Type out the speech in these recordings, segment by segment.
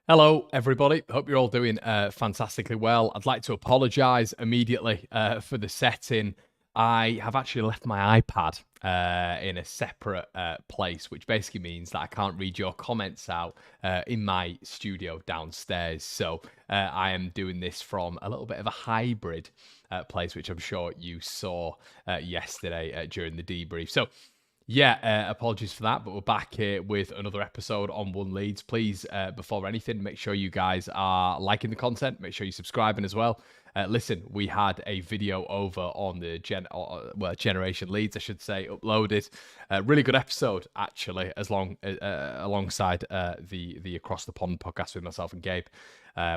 Hello, everybody. Hope you're all doing fantastically well. I'd like to apologise immediately for the setting. I have actually left my iPad in a separate place, which basically means that I can't read your comments out in my studio downstairs. So I am doing this from a little bit of a hybrid place, which I'm sure you saw yesterday during the debrief. So yeah, apologies for that, but we're back here with another episode on One Leeds. Please, before anything, make sure you guys are liking the content. Make sure you're subscribing as well. Listen, we had a video over on the Generation Leeds, I should say, uploaded. Really good episode, actually, alongside the Across the Pond podcast with myself and Gabe,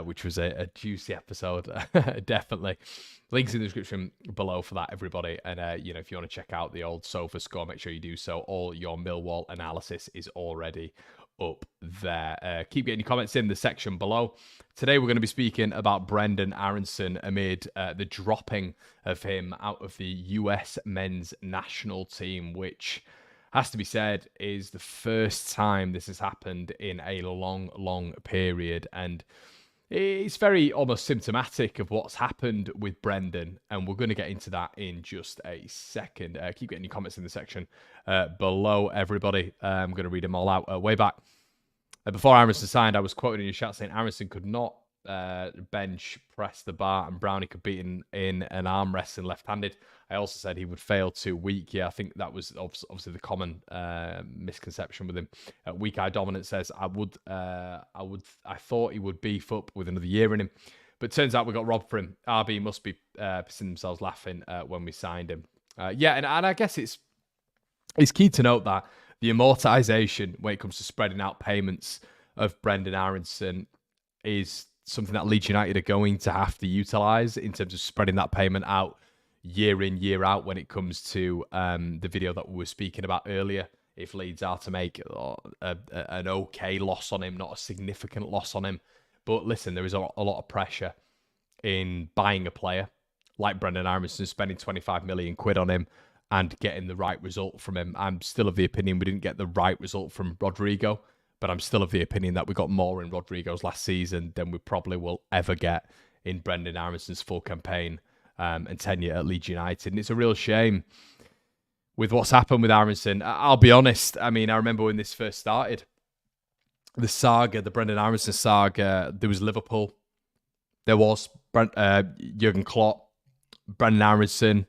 which was a juicy episode, definitely. Links in the description below for that, everybody. And, if you want to check out the old sofa score, make sure you do so. All your Millwall analysis is already up there. Keep getting your comments in the section below. Today, we're going to be speaking about Brenden Aaronson amid the dropping of him out of the US men's national team, which has to be said is the first time this has happened in a long period. And it's very almost symptomatic of what's happened with Brenden, and we're going to get into that in just a second. Keep getting your comments in the section below, everybody. I'm going to read them all out. Way back, before Aaronson signed, I was quoted in your chat saying Aaronson could not bench press the bar and Brownie could beat in an arm wrestling left-handed. I also said he would fail too weak. Yeah, I think that was obviously the common misconception with him. Weak eye dominance says I thought he would beef up with another year in him, but turns out we got robbed for him. RB must be pissing themselves laughing when we signed him. And I guess it's key to note that the amortization when it comes to spreading out payments of Brenden Aaronson is something that Leeds United are going to have to utilise in terms of spreading that payment out year in, year out when it comes to the video that we were speaking about earlier. If Leeds are to make an okay loss on him, not a significant loss on him. But listen, there is a lot of pressure in buying a player like Brenden Aaronson, spending 25 million quid on him and getting the right result from him. I'm still of the opinion we didn't get the right result from Rodrigo, but I'm still of the opinion that we got more in Rodrigo's last season than we probably will ever get in Brenden Aaronson's full campaign and tenure at Leeds United. And it's a real shame with what's happened with Aaronson. I'll be honest. I mean, I remember when this first started, the saga, the Brenden Aaronson saga, there was Liverpool. There was Jurgen Klopp, Brenden Aaronson,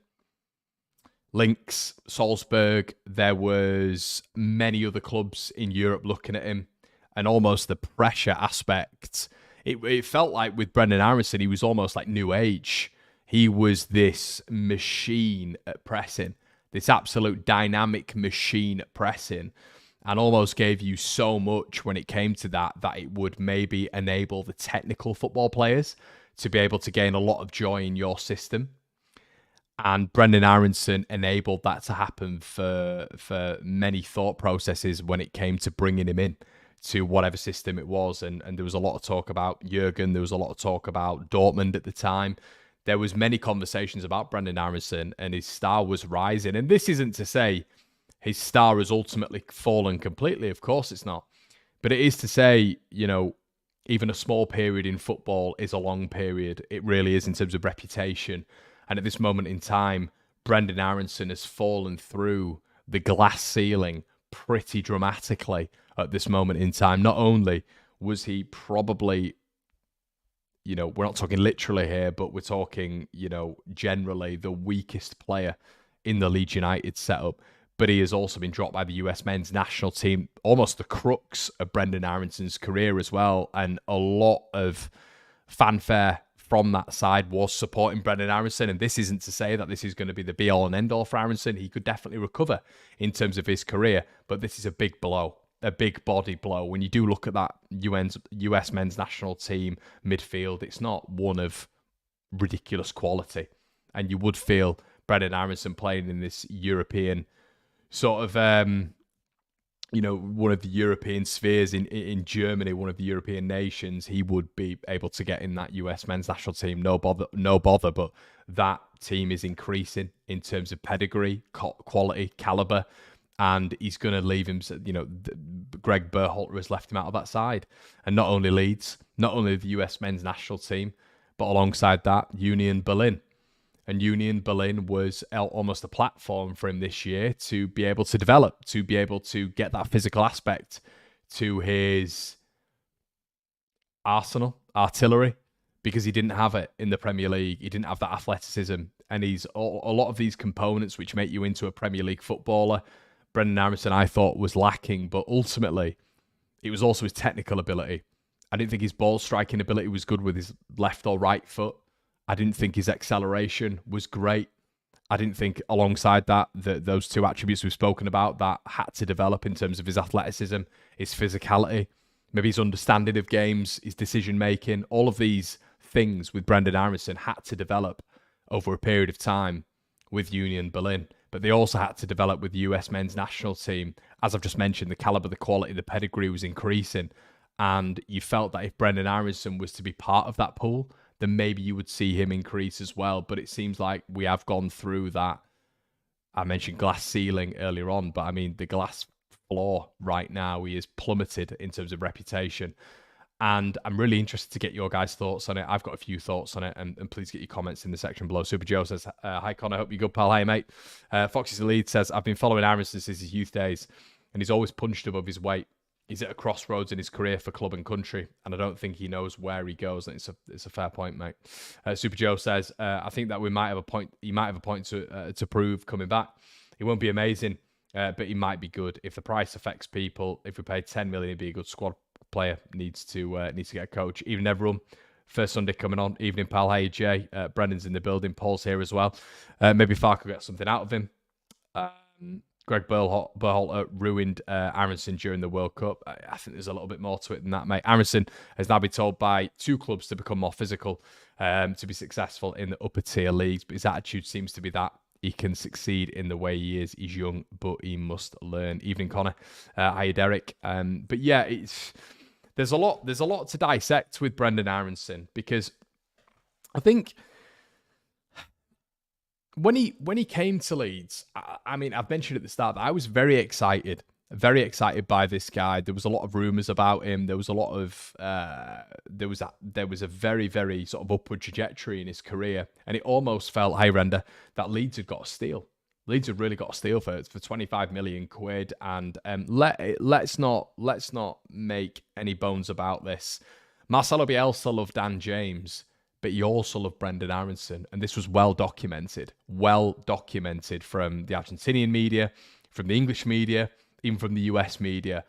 Lynx, Salzburg. There was many other clubs in Europe looking at him, and almost the pressure aspect. It felt like with Brenden Aaronson, he was almost like new age. He was this machine at pressing, this absolute dynamic machine at pressing, and almost gave you so much when it came to that it would maybe enable the technical football players to be able to gain a lot of joy in your system. And Brenden Aaronson enabled that to happen for many thought processes when it came to bringing him in to whatever system it was. And there was a lot of talk about Jurgen. There was a lot of talk about Dortmund at the time. There was many conversations about Brenden Aaronson, and his star was rising. And this isn't to say his star has ultimately fallen completely. Of course it's not. But it is to say, even a small period in football is a long period. It really is in terms of reputation. And at this moment in time, Brenden Aaronson has fallen through the glass ceiling pretty dramatically at this moment in time. Not only was he probably, we're not talking literally here, but we're talking, generally the weakest player in the Leeds United setup, but he has also been dropped by the US men's national team, almost the crux of Brenden Aaronson's career as well. And a lot of fanfare from that side was supporting Brenden Aaronson. And this isn't to say that this is going to be the be-all and end-all for Aaronson. He could definitely recover in terms of his career, but this is a big blow, a big body blow. When you do look at that US men's national team midfield, it's not one of ridiculous quality. And you would feel Brenden Aaronson playing in this European sort of, one of the European spheres in Germany, one of the European nations, he would be able to get in that US men's national team. No bother. But that team is increasing in terms of pedigree, quality, caliber. and he's going to leave him. Greg Berhalter has left him out of that side, and not only Leeds, not only the US men's national team, but alongside that, Union Berlin. And Union Berlin was almost a platform for him this year to be able to develop, to be able to get that physical aspect to his artillery, because he didn't have it in the Premier League. He didn't have that athleticism. And he's a lot of these components which make you into a Premier League footballer. Brenden Aaronson, I thought, was lacking, but ultimately, it was also his technical ability. I didn't think his ball striking ability was good with his left or right foot. I didn't think his acceleration was great. I didn't think alongside that, those two attributes we've spoken about that had to develop in terms of his athleticism, his physicality, maybe his understanding of games, his decision-making. All of these things with Brenden Aaronson had to develop over a period of time with Union Berlin. But they also had to develop with the US men's national team. As I've just mentioned, the caliber, the quality, the pedigree was increasing. And you felt that if Brenden Aaronson was to be part of that pool, then maybe you would see him increase as well. But it seems like we have gone through that. I mentioned glass ceiling earlier on, but I mean, the glass floor right now, he is plummeted in terms of reputation. And I'm really interested to get your guys' thoughts on it. I've got a few thoughts on it, and please get your comments in the section below. Super Joe says, hi, Conor. Hope you're good, pal. Hi, mate. Foxy's the Lead says, I've been following Aaronson since his youth days, and he's always punched above his weight. He's at a crossroads in his career for club and country, and I don't think he knows where he goes. And it's a fair point, mate. Super Joe says, I think that we might have a point. He might have a point to prove coming back. He won't be amazing, but he might be good. If the price affects people, if we paid 10 million, he'd be a good squad player. Needs to get a coach. Even everyone. First Sunday coming on. Evening, pal. Hey, Jay. Brendan's in the building. Paul's here as well. Maybe Fark will get something out of him. Greg Berhalter ruined Aaronson during the World Cup. I think there's a little bit more to it than that, mate. Aaronson has now been told by two clubs to become more physical, to be successful in the upper tier leagues. But his attitude seems to be that he can succeed in the way he is. He's young, but he must learn. Evening, Conor. Hi, Derek. But yeah, there's a lot to dissect with Brenden Aaronson, because I think when he came to Leeds, I mean, I've mentioned at the start that I was very excited by this guy. There was a lot of rumours about him. There was a lot of there was a very, very sort of upward trajectory in his career, and it almost felt, hey Render, that Leeds had got a steal. Leeds had really got a steal for 25 million quid, and let's not make any bones about this. Marcelo Bielsa loved Dan James, but he also loved Brenden Aaronson, and this was well documented from the Argentinian media, from the English media, even from the US media.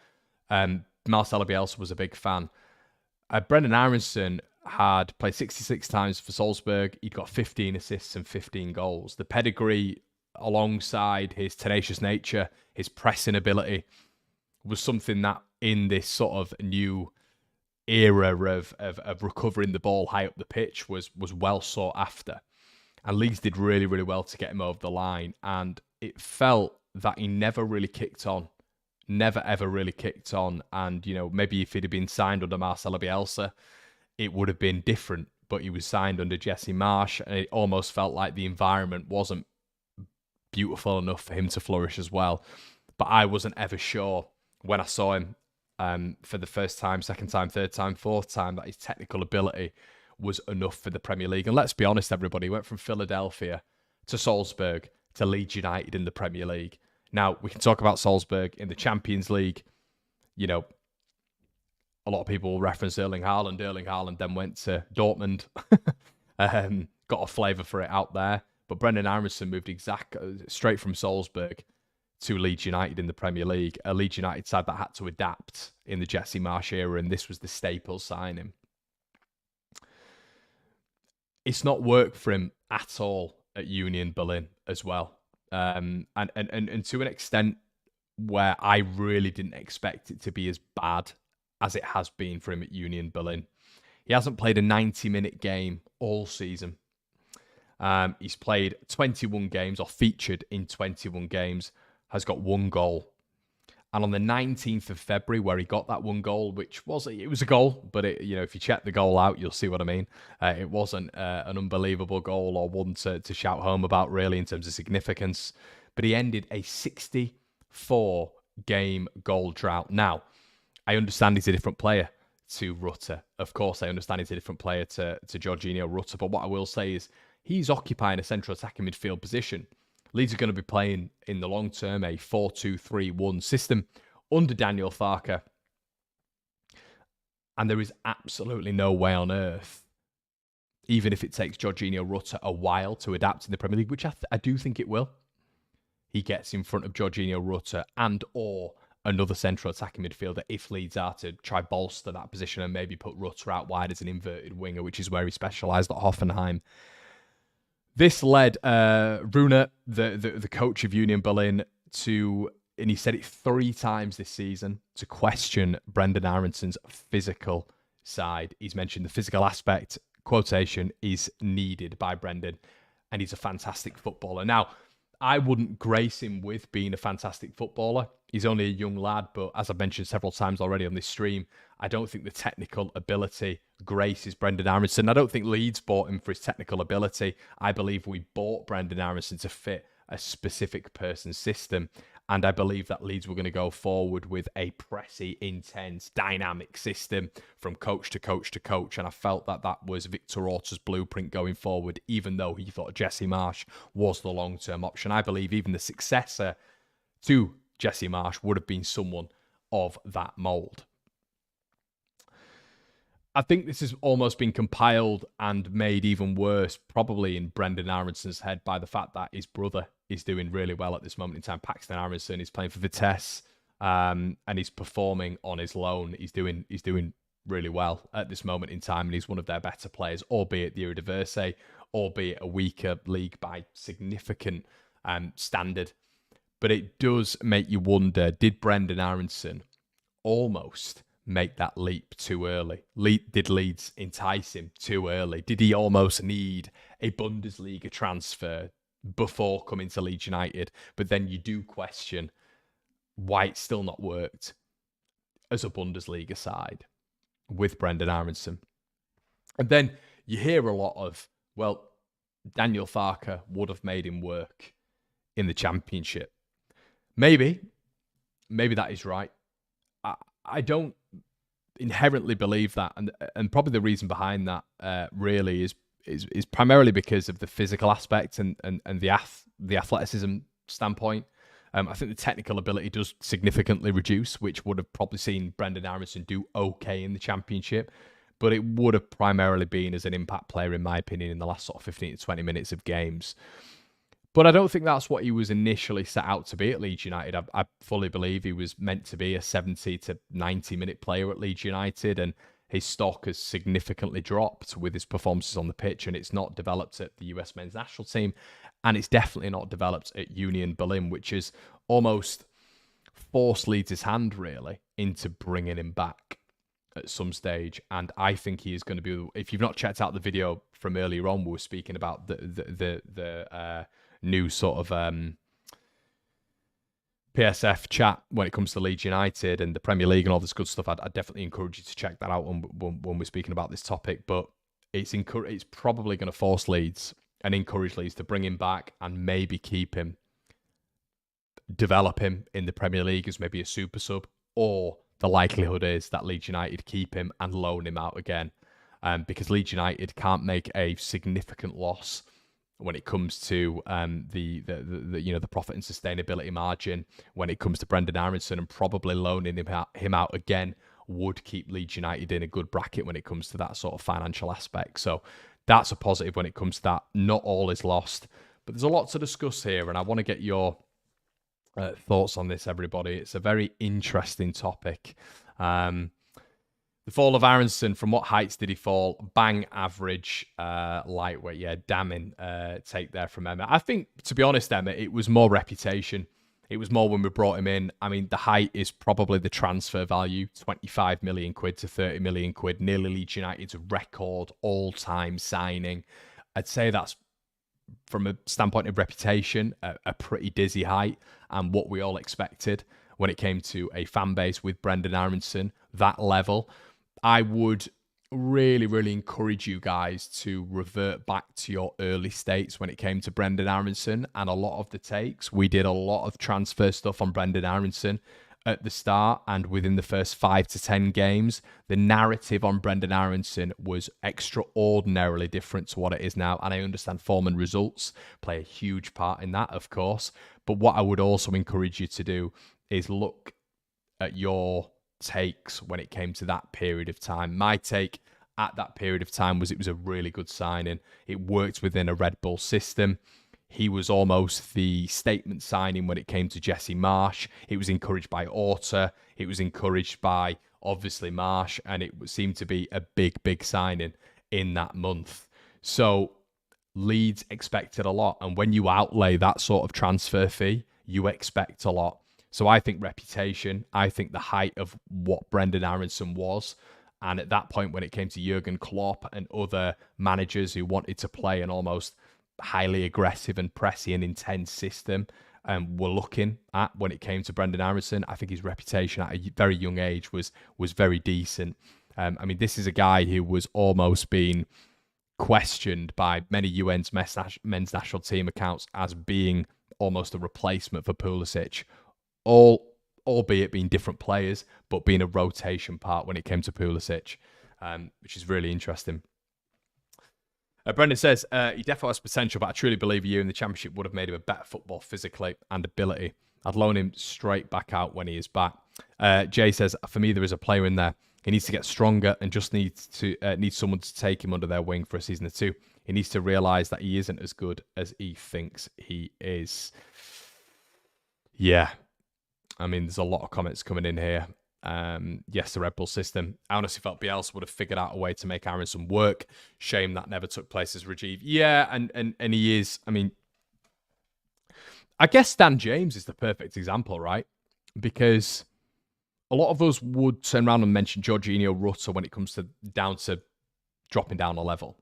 Marcelo Bielsa was a big fan. Brenden Aaronson had played 66 times for Salzburg. He'd got 15 assists and 15 goals. The pedigree, alongside his tenacious nature, his pressing ability, was something that in this sort of new era of recovering the ball high up the pitch was well sought after. And Leeds did really, really well to get him over the line. And it felt that he never really kicked on. Never, ever really kicked on. And, you know, maybe if he'd have been signed under Marcelo Bielsa, it would have been different. But he was signed under Jesse Marsch, and it almost felt like the environment wasn't beautiful enough for him to flourish as well. But I wasn't ever sure when I saw him for the first time, second time, third time, fourth time, that his technical ability was enough for the Premier League. And let's be honest, everybody, he went from Philadelphia to Salzburg to Leeds United in the Premier League. Now, we can talk about Salzburg in the Champions League. You know, a lot of people will reference Erling Haaland. Erling Haaland then went to Dortmund, got a flavour for it out there. But Brenden Aaronson moved straight from Salzburg to Leeds United in the Premier League, a Leeds United side that had to adapt in the Jesse Marsch era, and this was the staple signing. It's not worked for him at all at Union Berlin as well, and to an extent where I really didn't expect it to be as bad as it has been for him at Union Berlin. He hasn't played a 90-minute game all season. He's played 21 games, or featured in 21 games, has got one goal. And on the 19th of February, where he got that one goal, it was a goal, but if you check the goal out, you'll see what I mean. It wasn't an unbelievable goal or one to shout home about, really, in terms of significance. But he ended a 4-game goal drought. Now, I understand he's a different player to Rutter. Of course, I understand he's a different player to Jorginho Rutter. But what I will say is he's occupying a central attacking midfield position. Leeds are going to be playing in the long term a 4-2-3-1 system under Daniel Farke. And there is absolutely no way on earth, even if it takes Jorginho Rutter a while to adapt in the Premier League, which I do think it will, he gets in front of Jorginho Rutter and or another central attacking midfielder if Leeds are to try bolster that position and maybe put Rutter out wide as an inverted winger, which is where he specialised at Hoffenheim. This led Rune, the coach of Union Berlin, and he said it 3 times this season, to question Brenden Aaronson's physical side. He's mentioned the physical aspect, quotation, is needed by Brenden, and he's a fantastic footballer. Now, I wouldn't grace him with being a fantastic footballer. He's only a young lad, but as I've mentioned several times already on this stream, I don't think the technical ability graces Brenden Aaronson. I don't think Leeds bought him for his technical ability. I believe we bought Brenden Aaronson to fit a specific person's system. And I believe that Leeds were going to go forward with a pressy, intense, dynamic system from coach to coach to coach. And I felt that that was Victor Orta's blueprint going forward, even though he thought Jesse Marsch was the long-term option. I believe even the successor to Jesse Marsch would have been someone of that mould. I think this has almost been compiled and made even worse, probably in Brenden Aaronson's head, by the fact that his brother is doing really well at this moment in time. Paxton Aaronson is playing for Vitesse, and he's performing on his loan. He's doing really well at this moment in time, and he's one of their better players, albeit the Eredivisie, albeit a weaker league by significant standard. But it does make you wonder, did Brenden Aaronson almost make that leap too early? Did Leeds entice him too early? Did he almost need a Bundesliga transfer before coming to Leeds United? But then you do question why it's still not worked as a Bundesliga side with Brenden Aaronson. And then you hear a lot of, well, Daniel Farke would have made him work in the Championship. Maybe that is right. I don't inherently believe that, and probably the reason behind that really is primarily because of the physical aspect and the athleticism standpoint. I think the technical ability does significantly reduce, which would have probably seen Brenden Aaronson do okay in the Championship, but it would have primarily been as an impact player, in my opinion, in the last sort of 15 to 20 minutes of games. But I don't think that's what he was initially set out to be at Leeds United. I fully believe he was meant to be a 70 to 90 minute player at Leeds United, and his stock has significantly dropped with his performances on the pitch, and it's not developed at the US men's national team, and it's definitely not developed at Union Berlin, which has almost forced Leeds' hand, really, into bringing him back at some stage. And I think he is going to be, if you've not checked out the video from earlier on, we were speaking about the new sort of PSF chat when it comes to Leeds United and the Premier League and all this good stuff. I'd definitely encourage you to check that out when we're speaking about this topic. But it's probably going to force Leeds and encourage Leeds to bring him back and maybe keep him, develop him in the Premier League as maybe a super sub, or the likelihood is that Leeds United keep him and loan him out again, because Leeds United can't make a significant loss when it comes to the profit and sustainability margin when it comes to Brenden Aaronson, and probably loaning him out again would keep Leeds United in a good bracket when it comes to that sort of financial aspect. So that's a positive when it comes to that. Not all is lost, but there's a lot to discuss here, and I want to get your thoughts on this, everybody. It's a very interesting topic. The fall of Aaronson, from what heights did he fall? Bang average, lightweight. Yeah, damning take there from Emma. I think, to be honest, Emma, it was more reputation. It was more when we brought him in. I mean, the height is probably the transfer value, 25 million quid to 30 million quid, nearly Leeds United's record all-time signing. I'd say that's, from a standpoint of reputation, a pretty dizzy height, and what we all expected when it came to a fan base with Brenden Aaronson, that level. I would really, really encourage you guys to revert back to your early states when it came to Brenden Aaronson and a lot of the takes. We did a lot of transfer stuff on Brenden Aaronson at the start, and within the first 5 to 10 games, the narrative on Brenden Aaronson was extraordinarily different to what it is now. And I understand form and results play a huge part in that, of course. But what I would also encourage you to do is look at your takes when it came to that period of time. My take at that period of time was it was a really good signing. It worked within a Red Bull system. He was almost the statement signing when it came to Jesse Marsh. It was encouraged by Orta. It was encouraged by, obviously, Marsh. And it seemed to be a big, big signing in that month. So Leeds expected a lot. And when you outlay that sort of transfer fee, you expect a lot. So I think reputation, I think the height of what Brenden Aaronson was. And at that point, when it came to Jurgen Klopp and other managers who wanted to play an almost highly aggressive and pressy and intense system, were looking at when it came to Brenden Aaronson, I think his reputation at a very young age was very decent. I mean, this is a guy who was almost being questioned by many UN's men's national team accounts as being almost a replacement for Pulisic. Albeit being different players, but being a rotation part when it came to Pulisic, which is really interesting. Brenden says, he definitely has potential, but I truly believe you in the Championship would have made him a better football physically and ability. I'd loan him straight back out when he is back. Jay says, for me, there is a player in there. He needs to get stronger and just needs someone to take him under their wing for a season or two. He needs to realise that he isn't as good as he thinks he is. Yeah. I mean, there's a lot of comments coming in here. Yes, the Red Bull system. I honestly felt Bielsa would have figured out a way to make Aaronson work. Shame that never took place as Rajiv. Yeah, and he is. I mean, I guess Dan James is the perfect example, right? Because a lot of us would turn around and mention Jorginho, Rutter when it comes to dropping down a level.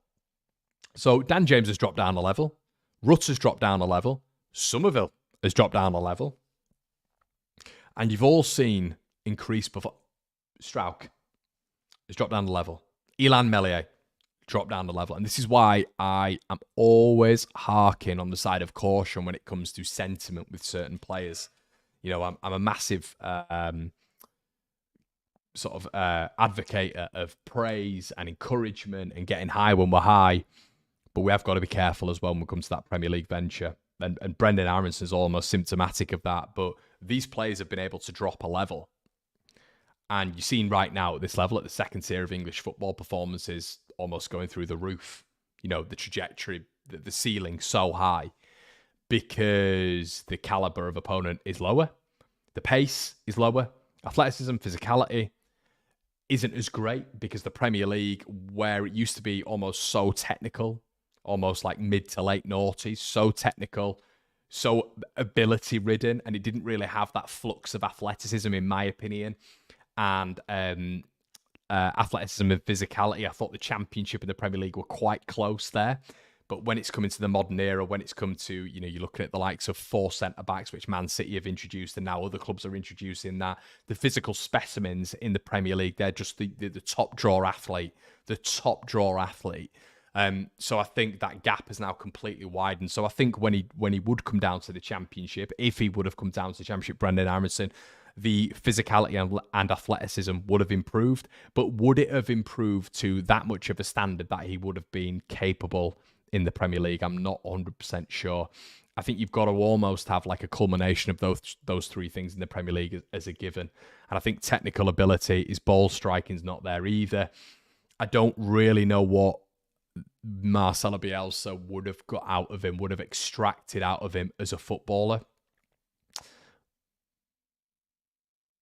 So Dan James has dropped down a level. Rutter's dropped down a level. Somerville has dropped down a level. And you've all seen increased performance. Strauch has dropped down the level. Ilan Melier dropped down the level. And this is why I am always harking on the side of caution when it comes to sentiment with certain players. You know, I'm a massive advocate of praise and encouragement and getting high when we're high. But we have got to be careful as well when we come to that Premier League venture. And Brenden Aaronson is almost symptomatic of that. But these players have been able to drop a level. And you're seeing right now at this level, at the second tier of English football performances, almost going through the roof. You know, the trajectory, the ceiling so high because the caliber of opponent is lower. The pace is lower. Athleticism, physicality isn't as great because the Premier League, where it used to be almost so technical, almost like mid to late noughties, so technical, so ability ridden, and it didn't really have that flux of athleticism, in my opinion, and athleticism and physicality. I thought the Championship and the Premier League were quite close there. But when it's coming to the modern era, when it's come to, you know, you're looking at the likes of 4 centre-backs, which Man City have introduced, and now other clubs are introducing that, the physical specimens in the Premier League, they're just the top draw athlete, So I think that gap has now completely widened. So I think when he would come down to the Championship, if he would have come down to the Championship, Brenden Aaronson, the physicality and athleticism would have improved. But would it have improved to that much of a standard that he would have been capable in the Premier League? I'm not 100% sure. I think you've got to almost have like a culmination of those 3 things in the Premier League as a given. And I think technical ability, his ball striking's not there either. I don't really know what Marcelo Bielsa would have got out of him, would have extracted out of him as a footballer.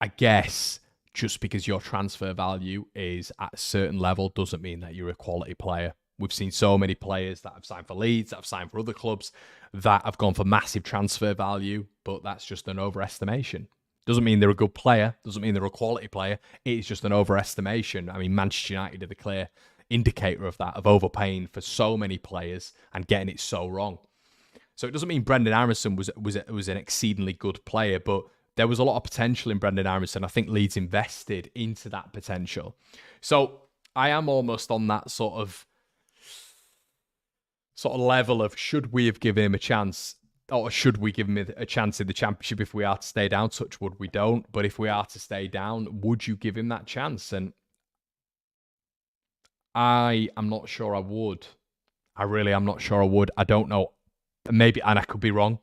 I guess just because your transfer value is at a certain level doesn't mean that you're a quality player. We've seen so many players that have signed for Leeds, that have signed for other clubs, that have gone for massive transfer value, but that's just an overestimation. Doesn't mean they're a good player, doesn't mean they're a quality player. It's just an overestimation. I mean, Manchester United are the clear indicator of that, of overpaying for so many players and getting it so wrong. So it doesn't mean Brenden Aaronson was an exceedingly good player, but there was a lot of potential in Brenden Aaronson. I think Leeds invested into that potential. So I am almost on that sort of level of, should we have given him a chance, or should we give him a chance in the Championship if we are to stay down? Touch wood, we don't. But if we are to stay down, would you give him that chance? And I am not sure I would. I really am not sure I would. I don't know. Maybe, and I could be wrong,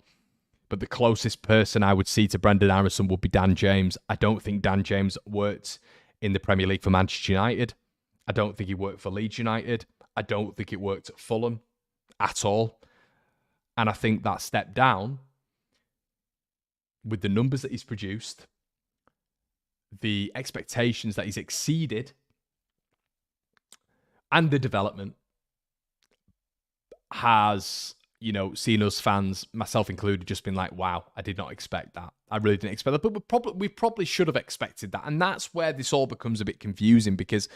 but the closest person I would see to Brenden Aaronson would be Dan James. I don't think Dan James worked in the Premier League for Manchester United. I don't think he worked for Leeds United. I don't think it worked at Fulham at all. And I think that step down, with the numbers that he's produced, the expectations that he's exceeded, and the development, has, seen us fans, myself included, just been like, wow, I did not expect that. I really didn't expect that. But we probably should have expected that. And that's where this all becomes a bit confusing, because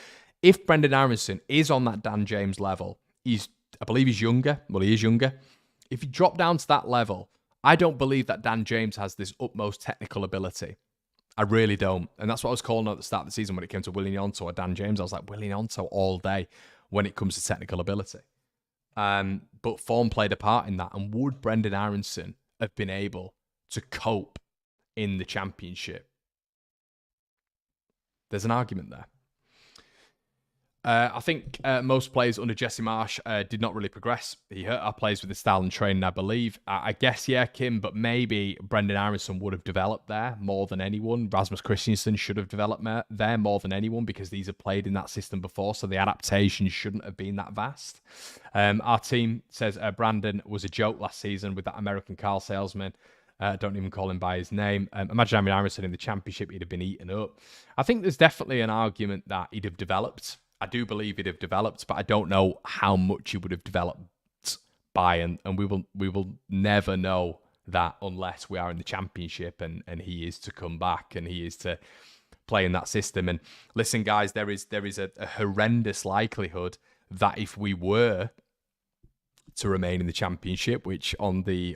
if Brenden Aaronson is on that Dan James level, I believe he's younger. Well, he is younger. If you drop down to that level, I don't believe that Dan James has this utmost technical ability. I really don't. And that's what I was calling at the start of the season when it came to Willian Gnonto or Dan James. I was like, Willian Gnonto all day when it comes to technical ability. But form played a part in that. And would Brenden Aaronson have been able to cope in the Championship? There's an argument there. I think most players under Jesse Marsch did not really progress. He hurt our players with his style and training, I believe. I guess, yeah, Kim, but maybe Brenden Aaronson would have developed there more than anyone. Rasmus Christensen should have developed there more than anyone, because these have played in that system before, so the adaptation shouldn't have been that vast. Our team says Brenden was a joke last season with that American car salesman. Don't even call him by his name. Imagine having Aaronson in the Championship, he'd have been eaten up. I think there's definitely an argument that he'd have developed. I do believe he'd have developed, but I don't know how much he would have developed by, and we will never know that unless we are in the Championship and he is to come back and he is to play in that system. And listen, guys, there is a horrendous likelihood that if we were to remain in the Championship, which on the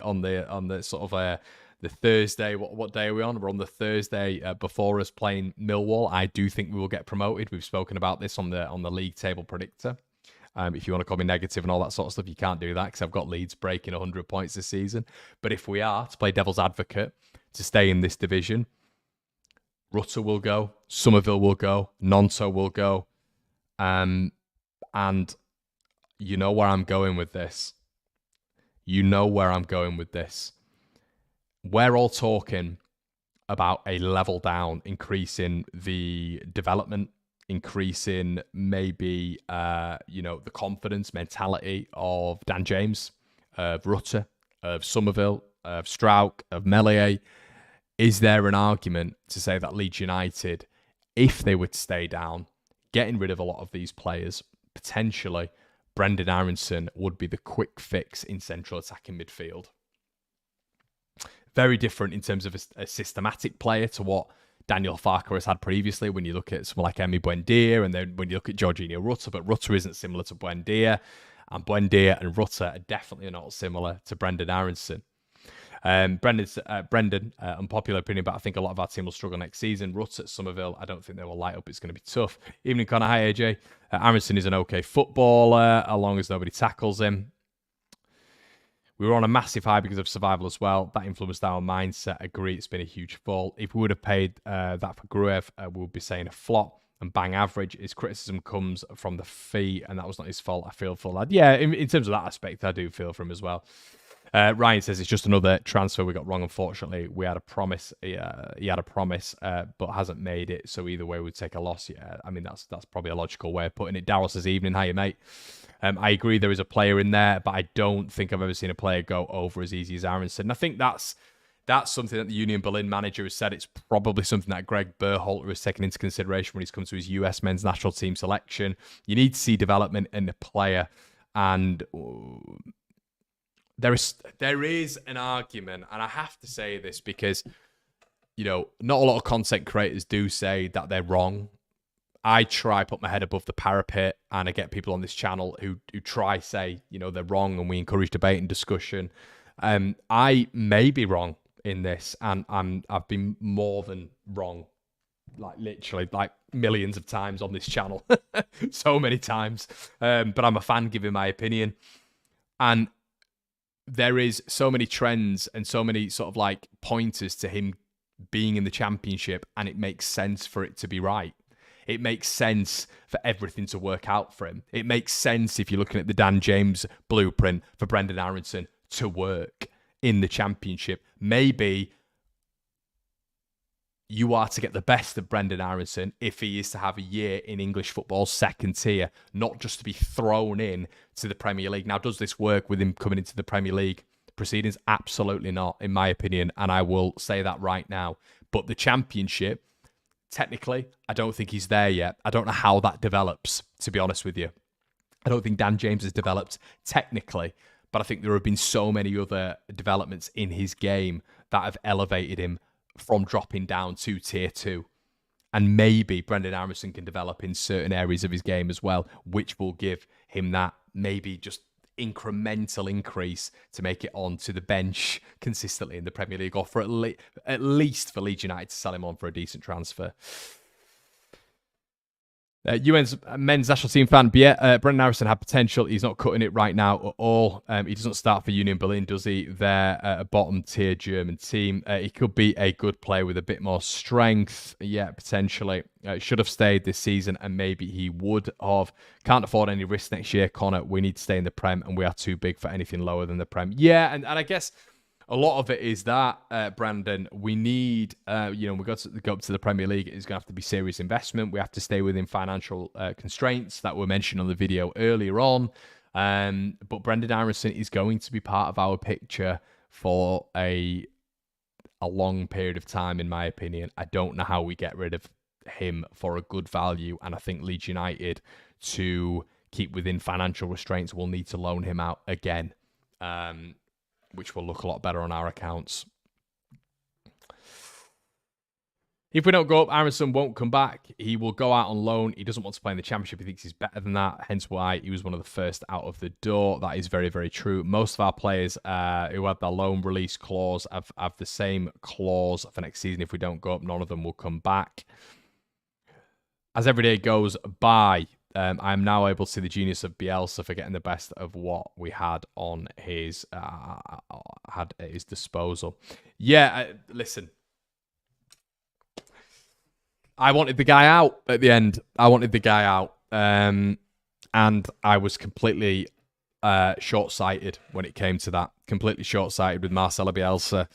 sort of the Thursday, what day are we on? We're on the Thursday before us playing Millwall. I do think we will get promoted. We've spoken about this on the league table predictor. If you want to call me negative and all that sort of stuff, you can't do that because I've got Leeds breaking 100 points this season. But if we are to play devil's advocate to stay in this division, Rutter will go, Somerville will go, Gnonto will go, and you know where I'm going with this. We're all talking about a level down, increasing the development, increasing maybe, the confidence, mentality of Dan James, of Rutter, of Somerville, of Strauch, of Meslier. Is there an argument to say that Leeds United, if they were to stay down, getting rid of a lot of these players, potentially Brenden Aaronson would be the quick fix in central attacking midfield? Very different in terms of a systematic player to what Daniel Farke has had previously when you look at someone like Emi Buendia, and then when you look at Jorginho Rutter, but Rutter isn't similar to Buendia, and Buendia and Rutter are definitely not similar to Brenden Aaronson. Brenden, unpopular opinion, but I think a lot of our team will struggle next season. Rutter at Somerville, I don't think they will light up. It's going to be tough. Evening, Conor. Hi, AJ. Aaronson is an okay footballer, as long as nobody tackles him. We were on a massive high because of survival as well. That influenced our mindset. Agree, it's been a huge fall. If we would have paid that for Gruev, we would be saying a flop and bang average. His criticism comes from the fee, and that was not his fault. I feel for lad. Yeah, in terms of that aspect, I do feel for him as well. Ryan says it's just another transfer we got wrong. Unfortunately, we had a promise. He had a promise, but hasn't made it. So either way, we'd take a loss. Yeah, I mean that's probably a logical way of putting it. Daryl says, "Evening, hiya mate." I agree there is a player in there, but I don't think I've ever seen a player go over as easy as Aaronson. And I think that's something that the Union Berlin manager has said. It's probably something that Greg Berhalter has taken into consideration when he's come to his US men's national team selection. You need to see development in the player, and there is an argument, and I have to say this because, not a lot of content creators do say that they're wrong. I try put my head above the parapet, and I get people on this channel who try say, they're wrong, and we encourage debate and discussion. I may be wrong in this, and I've been more than wrong like literally like millions of times on this channel. So many times. But I'm a fan giving my opinion. And there is so many trends and so many sort of like pointers to him being in the Championship, and it makes sense for it to be right. It makes sense for everything to work out for him. It makes sense, if you're looking at the Dan James blueprint, for Brenden Aaronson to work in the Championship. Maybe you are to get the best of Brenden Aaronson if he is to have a year in English football's second tier, not just to be thrown in to the Premier League. Now, does this work with him coming into the Premier League proceedings? Absolutely not, in my opinion, and I will say that right now. But the Championship, technically, I don't think he's there yet. I don't know how that develops, to be honest with you. I don't think Dan James has developed technically, but I think there have been so many other developments in his game that have elevated him from dropping down to tier 2. And maybe Brenden Aaronson can develop in certain areas of his game as well, which will give him that maybe just incremental increase to make it on to the bench consistently in the Premier League, or for at least for Leeds United to sell him on for a decent transfer. UN's men's national team fan, Brenden Aaronson had potential. He's not cutting it right now at all. He doesn't start for Union Berlin, does he? They're a bottom-tier German team. He could be a good player with a bit more strength. Yeah, potentially. Should have stayed this season, and maybe he would have. Can't afford any risk next year, Conor. We need to stay in the Prem, and we are too big for anything lower than the Prem. Yeah, and I guess a lot of it is that, Brenden, we need, we got to go up to the Premier League. It's going to have to be serious investment. We have to stay within financial constraints that were mentioned on the video earlier on. But Brenden Aaronson is going to be part of our picture for a long period of time, in my opinion. I don't know how we get rid of him for a good value. And I think Leeds United, to keep within financial restraints, will need to loan him out again. Which will look a lot better on our accounts. If we don't go up, Aaronson won't come back. He will go out on loan. He doesn't want to play in the Championship. He thinks he's better than that, hence why he was one of the first out of the door. That is very, very true. Most of our players who have their loan release clause have the same clause for next season. If we don't go up, none of them will come back. As every day goes by, I'm now able to see the genius of Bielsa for getting the best of what we had on his at his disposal. Yeah, listen, I wanted the guy out at the end. I wanted the guy out, and I was completely short-sighted when it came to that. Completely short-sighted with Marcelo Bielsa.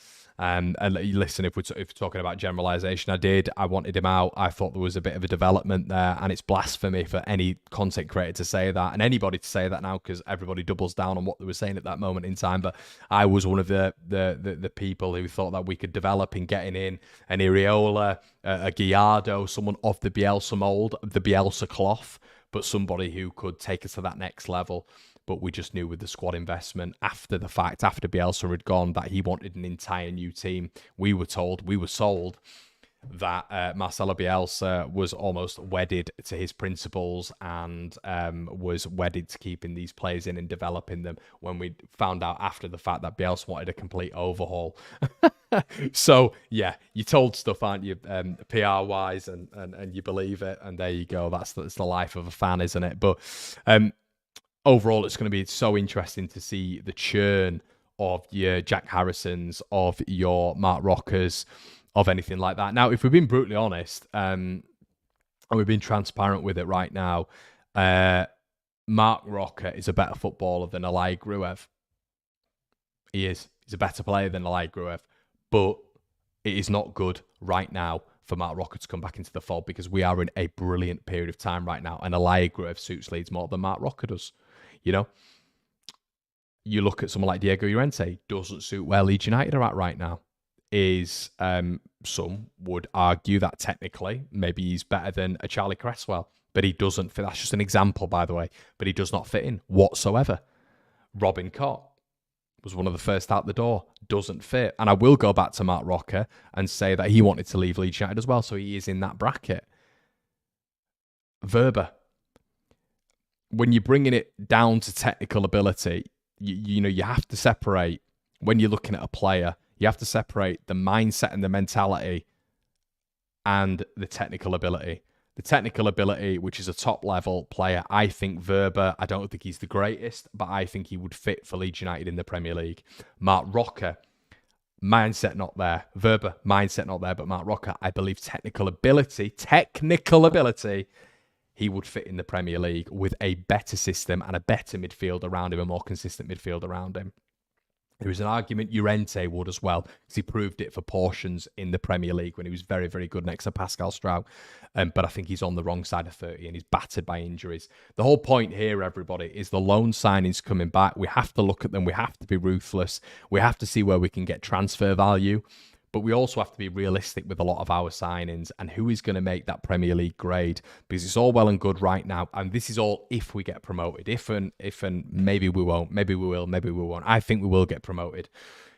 And listen, if we're talking about generalisation, I wanted him out. I thought there was a bit of a development there, and it's blasphemy for any content creator to say that, and anybody to say that now, because everybody doubles down on what they were saying at that moment in time. But I was one of the people who thought that we could develop in getting in an Iriola, a Gallardo, someone of the Bielsa mould, the Bielsa cloth, but somebody who could take us to that next level. But we just knew with the squad investment after the fact, after Bielsa had gone, that he wanted an entire new team. We were sold that Marcelo Bielsa was almost wedded to his principles and was wedded to keeping these players in and developing them, when we found out after the fact that Bielsa wanted a complete overhaul. So, yeah, you told stuff, aren't you, PR-wise, and you believe it, and there you go. That's the life of a fan, isn't it? But overall, it's going to be so interesting to see the churn of your Jack Harrisons, of your Mark Rockers, of anything like that. Now, if we've been brutally honest, and we've been transparent with it right now, Mark Rocker is a better footballer than Alai Gruev. He is. He's a better player than Alai Gruev. But it is not good right now for Mark Rocker to come back into the fold, because we are in a brilliant period of time right now, and Alai Gruev suits Leeds more than Mark Rocker does. You know, you look at someone like Diego Llorente, doesn't suit where Leeds United are at right now. Some would argue that technically maybe he's better than a Charlie Cresswell, but he doesn't fit. That's just an example, by the way, but he does not fit in whatsoever. Robin Cott was one of the first out the door, doesn't fit. And I will go back to Mark Rocker and say that he wanted to leave Leeds United as well, so he is in that bracket. Verba, when you're bringing it down to technical ability, you have to separate, when you're looking at a player, you have to separate the mindset and the mentality and the technical ability. The technical ability, which is a top-level player, I think Verba, I don't think he's the greatest, but I think he would fit for Leeds United in the Premier League. Mark Rocker, mindset not there. Verba, mindset not there, but Mark Rocker, I believe technical ability, he would fit in the Premier League with a better system and a better midfield around him, a more consistent midfield around him. There is an argument Llorente would as well, because he proved it for portions in the Premier League when he was very, very good next to Pascal Stroud. But I think he's on the wrong side of 30 and he's battered by injuries. The whole point here, everybody, is the loan signings coming back. We have to look at them. We have to be ruthless. We have to see where we can get transfer value. But we also have to be realistic with a lot of our signings and who is going to make that Premier League grade, because it's all well and good right now. And this is all if we get promoted. If and maybe we won't, maybe we will, maybe we won't. I think we will get promoted.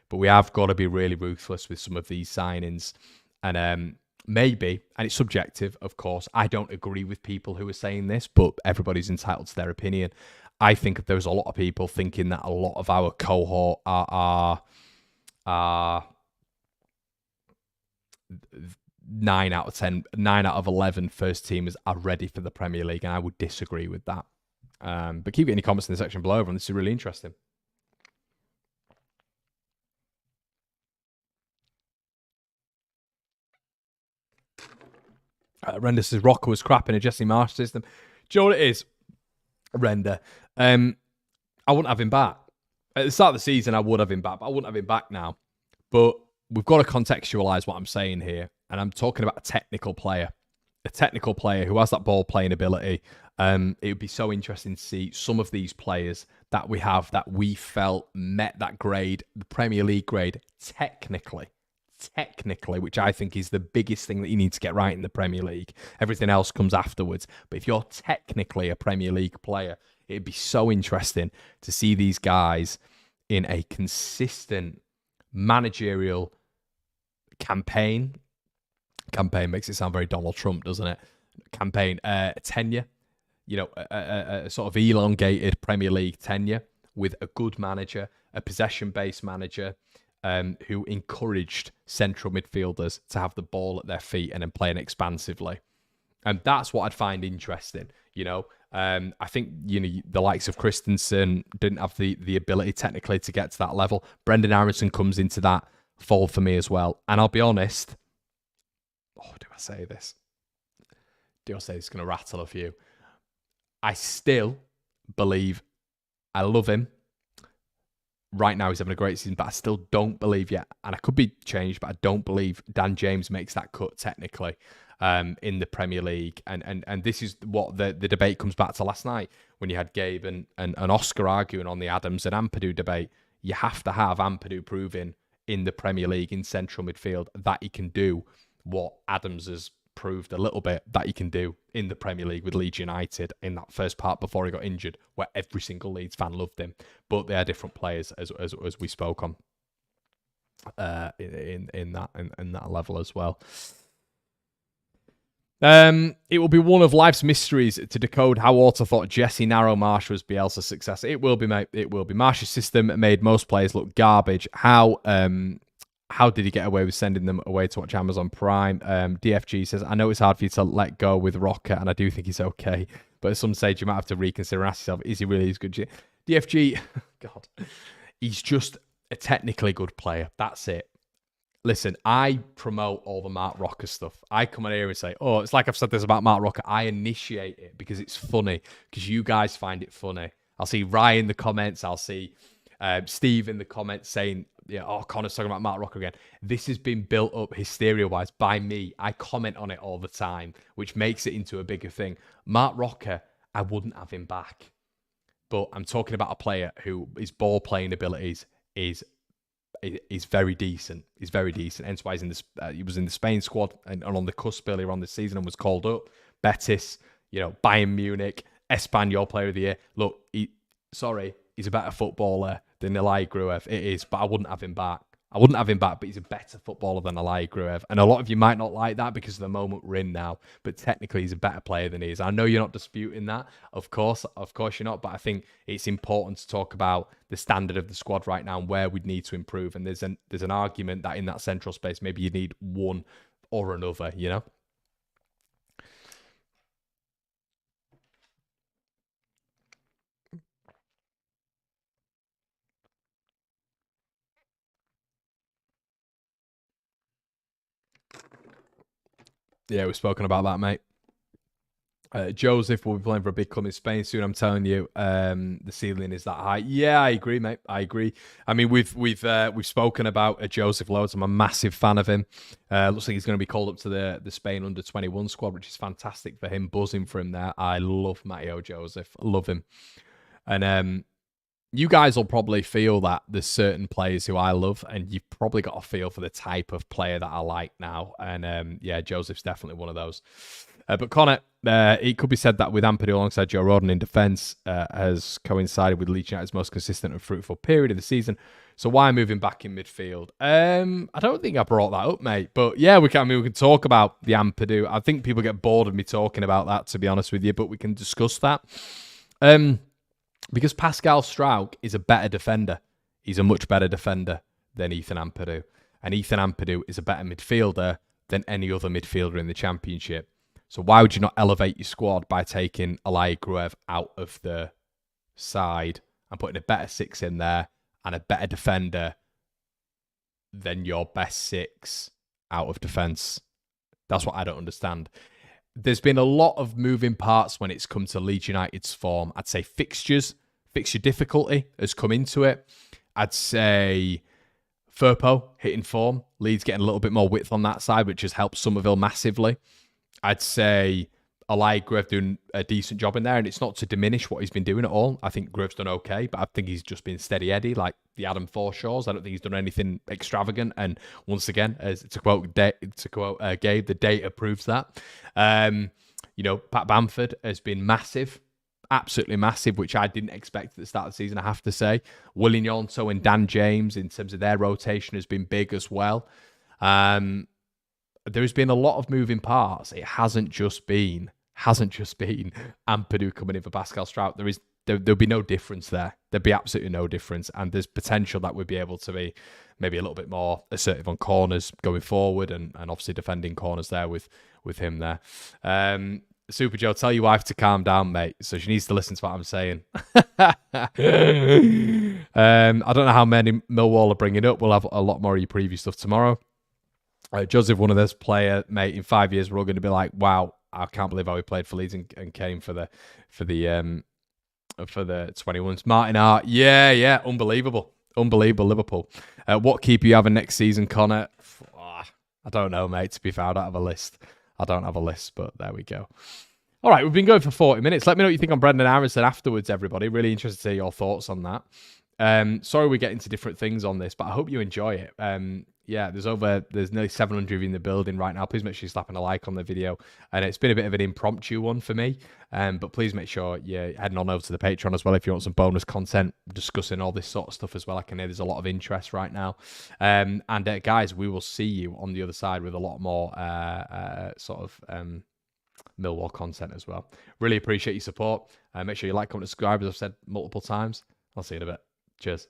But we have got to be really ruthless with some of these signings. And maybe, and it's subjective, of course, I don't agree with people who are saying this, but everybody's entitled to their opinion. I think there's a lot of people thinking that a lot of our cohort are 9 out of 10, 9 out of 11 first teamers are ready for the Premier League, and I would disagree with that. But keep getting your comments in the section below, everyone. This is really interesting. Render says Rocker was crap in a Jesse Marsh system. Do you know what it is, Render? I wouldn't have him back. At the start of the season, I would have him back, but I wouldn't have him back now. But we've got to contextualize what I'm saying here. And I'm talking about a technical player who has that ball playing ability. It would be so interesting to see some of these players that we have that we felt met that grade, the Premier League grade, technically, which I think is the biggest thing that you need to get right in the Premier League. Everything else comes afterwards. But if you're technically a Premier League player, it'd be so interesting to see these guys in a consistent managerial campaign makes it sound very Donald Trump, doesn't it? Tenure, a sort of elongated Premier League tenure with a good manager, a possession-based manager who encouraged central midfielders to have the ball at their feet and then playing expansively. And that's what I'd find interesting. I think the likes of Christensen didn't have the ability technically to get to that level. Brenden Aaronson comes into that fold for me as well. And I'll be honest. Do I say this? Do I say it's going to rattle a few? I still believe I love him. Right now he's having a great season, but I still don't believe yet, and I could be changed, but I don't believe Dan James makes that cut technically in the Premier League. And this is what the debate comes back to last night when you had Gabe and Oscar arguing on the Adams and Ampadu debate. You have to have Ampadu proving in the Premier League in central midfield that he can do what Adams has proved a little bit that he can do in the Premier League with Leeds United in that first part before he got injured, where every single Leeds fan loved him. But they are different players, as we spoke on in that level as well. It will be one of life's mysteries to decode how Orta thought Jesse Narrow Marsh was Bielsa's success. It will be, mate. It will be. Marsh's system made most players look garbage. How did he get away with sending them away to watch Amazon Prime? DFG says, I know it's hard for you to let go with Rocker, and I do think he's okay. But at some stage, you might have to reconsider and ask yourself, is he really as good? DFG, God, he's just a technically good player. That's it. Listen, I promote all the Mark Rocker stuff. I come on here and say, oh, it's like I've said this about Mark Rocker. I initiate it because it's funny, because you guys find it funny. I'll see Ryan in the comments. I'll see Steve in the comments saying, yeah, oh, Connor's talking about Mark Rocker again. This has been built up hysteria-wise by me. I comment on it all the time, which makes it into a bigger thing. Mark Rocker, I wouldn't have him back. But I'm talking about a player who his ball-playing abilities is very decent. He's very decent. Hence why he was in the Spain squad and on the cusp earlier on this season and was called up. Betis, Bayern Munich, Espanyol Player of the Year. Look, he's a better footballer than Elai Gruev. It is, but I wouldn't have him back. But he's a better footballer than Elai Gruev. And a lot of you might not like that because of the moment we're in now. But technically, he's a better player than he is. I know you're not disputing that. Of course you're not. But I think it's important to talk about the standard of the squad right now and where we'd need to improve. And there's an argument that in that central space, maybe you need one or another, Yeah, we've spoken about that, mate. Joseph will be playing for a big club in Spain soon. I'm telling you, the ceiling is that high. Yeah, I agree, mate. I agree. I mean, we've spoken about Joseph loads. I'm a massive fan of him. Looks like he's going to be called up to the Spain under-21 squad, which is fantastic for him. Buzzing for him there. I love Matteo Joseph. I love him. And you guys will probably feel that there's certain players who I love, and you've probably got a feel for the type of player that I like now. And yeah, Joseph's definitely one of those. But Conor, it could be said that with Ampadu alongside Joe Rodon in defence has coincided with Leeds United's most consistent and fruitful period of the season. So why moving back in midfield? I don't think I brought that up, mate. But yeah, we can talk about the Ampadu. I think people get bored of me talking about that, to be honest with you, but we can discuss that. Because Pascal Struijk is a better defender. He's a much better defender than Ethan Ampadu. And Ethan Ampadu is a better midfielder than any other midfielder in the Championship. So why would you not elevate your squad by taking Alai Gruev out of the side and putting a better 6 in there and a better defender than your best 6 out of defence? That's what I don't understand. There's been a lot of moving parts when it's come to Leeds United's form. I'd say fixture difficulty has come into it. I'd say Firpo hitting form. Leeds getting a little bit more width on that side, which has helped Somerville massively. I'd say Alai Gruev doing a decent job in there, and it's not to diminish what he's been doing at all. I think Gruev's done okay, but I think he's just been steady Eddie, like the Adam Forshaws. I don't think he's done anything extravagant. And once again, to quote Gabe, the data proves that. Pat Bamford has been massive, absolutely massive, which I didn't expect at the start of the season, I have to say. Willian Yonto and Dan James, in terms of their rotation, has been big as well. There's been a lot of moving parts. It hasn't just been Ampadu coming in for Pascal Struijk. There'll be no difference there. There'd be absolutely no difference. And there's potential that we'd be able to be maybe a little bit more assertive on corners going forward, and obviously defending corners there with him there. Super Joe, tell your wife to calm down, mate. So she needs to listen to what I'm saying. I don't know how many Millwall are bringing up. We'll have a lot more of your preview stuff tomorrow. Joseph, one of this player, mate, in 5 years, we're all going to be like, wow, I can't believe how he played for Leeds and came for the 21s. Martin Hart, yeah, unbelievable Liverpool. What keeper you having next season, Conor? I don't know, mate. To be fair, I don't have a list. But there we go. All right, we've been going for 40 minutes. Let me know what you think on Brenden Aaronson afterwards, everybody. Really interested to hear your thoughts on that. Sorry we're getting to different things on this, but I hope you enjoy it. Yeah, there's nearly 700 of you in the building right now. Please make sure you're slapping a like on the video. And it's been a bit of an impromptu one for me. But please make sure you're heading on over to the Patreon as well if you want some bonus content discussing all this sort of stuff as well. I can hear there's a lot of interest right now. And guys, we will see you on the other side with a lot more Millwall content as well. Really appreciate your support. Make sure you like, comment, subscribe, as I've said multiple times. I'll see you in a bit. Cheers.